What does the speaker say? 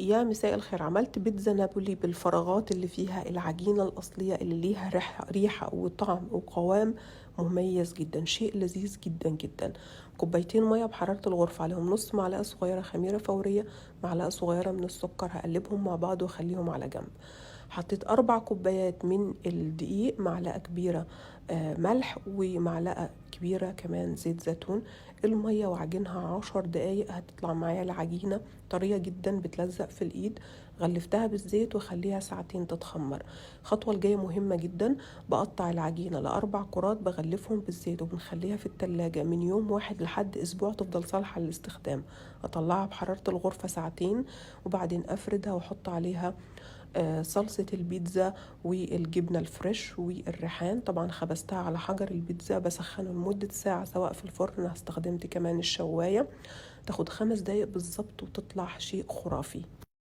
يا مساء الخير، عملت بيتزا نابولي بالفراغات اللي فيها العجينة الأصلية اللي ليها ريحة وطعم وقوام مميز جدا، شيء لذيذ جدا جدا. كوبايتين مية بحرارة الغرفة، عليهم نص معلقة صغيرة خميرة فورية، معلقة صغيرة من السكر، هقلبهم مع بعض واخليهم على جنب. حطيت 4 كوبايات من الدقيق، معلقة كبيرة ملح، ومعلقة كبيرة كمان زيت زيتون. المية وعجنها 10 دقايق، هتطلع معايا العجينة طرية جدا بتلزق في الإيد. غلفتها بالزيت وخليها ساعتين تتخمر. الخطوة الجاية مهمة جدا، بقطع العجينة ل4 كرات، بغلفهم بالزيت وبنخليها في التلاجة من يوم 1 لحد أسبوع، تفضل صالحة للاستخدام. أطلعها بحرارة الغرفة ساعتين، وبعدين أفردها وأحط عليها صلصة البيتزا والجبنة الفريش والريحان. طبعا خبزتها على حجر البيتزا، بسخنه لمدة ساعة سواء في الفرن، أنا استخدمت كمان الشواية. تاخد 5 دقايق بالظبط وتطلع شيء خرافي.